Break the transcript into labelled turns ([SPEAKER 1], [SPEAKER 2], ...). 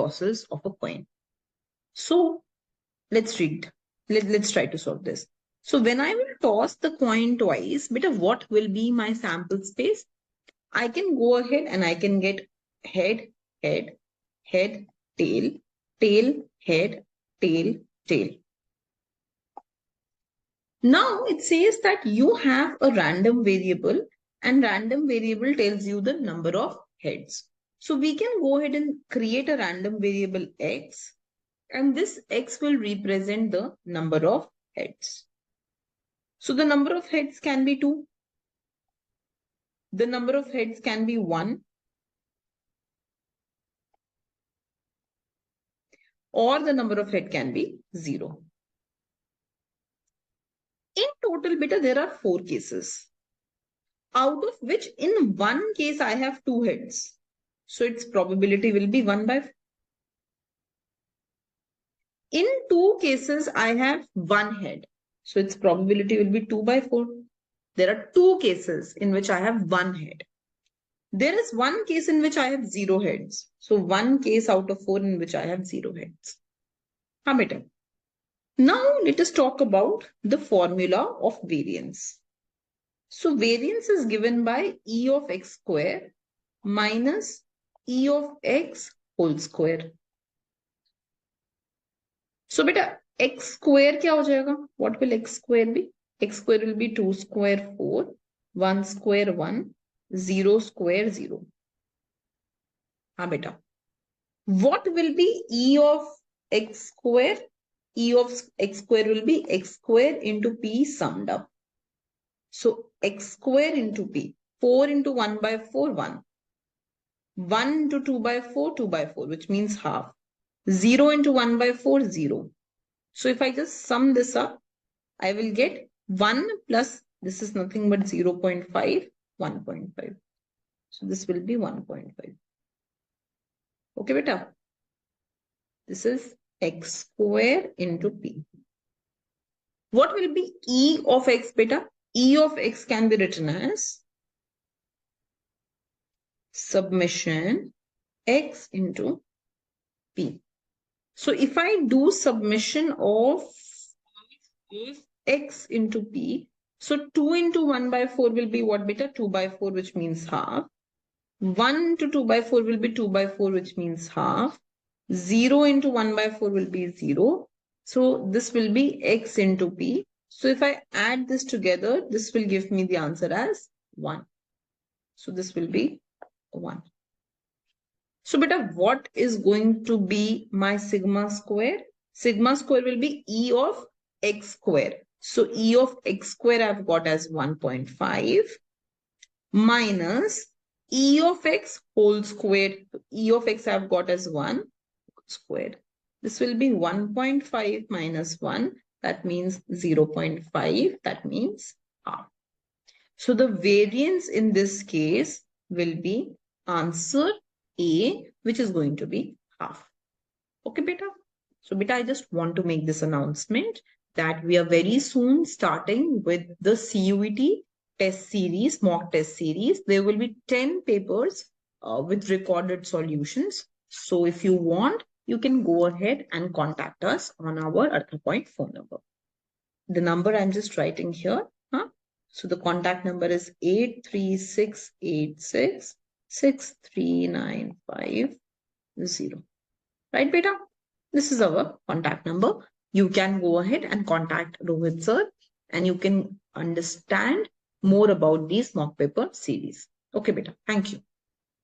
[SPEAKER 1] tosses of a coin. So let's read. Let's try to solve this. So when I will toss the coin twice, beta, what will be my sample space? I can go ahead and I can get head, head, head, tail, tail, head, tail, tail. Now it says that you have a random variable, and random variable tells you the number of heads. So we can go ahead and create a random variable x, and this x will represent the number of heads. So the number of heads can be 2. The number of heads can be 1. Or the number of heads can be 0. In total, beta, there are 4 cases, out of which in one case I have 2 heads. So its probability will be 1 by 4. In 2 cases, I have 1 head. So its probability will be 2 by 4. There are 2 cases in which I have 1 head. There is 1 case in which I have 0 heads. So 1 case out of 4 in which I have 0 heads. हाँ बेटा. Now let us talk about the formula of variance. So variance is given by E of x square minus E of x whole square. So beta, x square क्या हो जाएगा? What will x square be? X square will be 2 square 4, 1 square 1, 0 square 0. हाँ बेटा. What will be E of x square? E of x square will be x square into p summed up. So x square into p. 4 into 1 by 4, 1. 1 into 2 by 4, 2 by 4, which means half. 0 into 1 by 4, 0. So if I just sum this up, I will get 1 plus, this is nothing but 0.5, 1.5. So this will be 1.5. Okay, beta. This is x square into p. What will be E of x, beta? E of x can be written as submission x into p. So if I do submission of x into p, so 2 into 1 by 4 will be what, beta? 2 by 4, which means half. 1 into 2 by 4 will be 2 by 4, which means half. 0 into 1 by 4 will be 0. So this will be x into p. So if I add this together, this will give me the answer as 1. So this will be 1. So beta, what is going to be my sigma square? Sigma square will be E of x square. So E of x square I've got as 1.5 minus E of x whole square. E of x I've got as 1 squared. This will be 1.5 minus 1. That means 0.5. That means half. So the variance in this case will be answer A, which is going to be half. Okay, beta. So beta, I just want to make this announcement that we are very soon starting with the CUET test series, mock test series. There will be 10 papers with recorded solutions. So if you want, you can go ahead and contact us on our ArthaPoint phone number. The number I'm just writing here. So the contact number is 836866395. Right, beta? This is our contact number. You can go ahead and contact Rohit sir, and you can understand more about these mock paper series. Okay, beta. Thank you.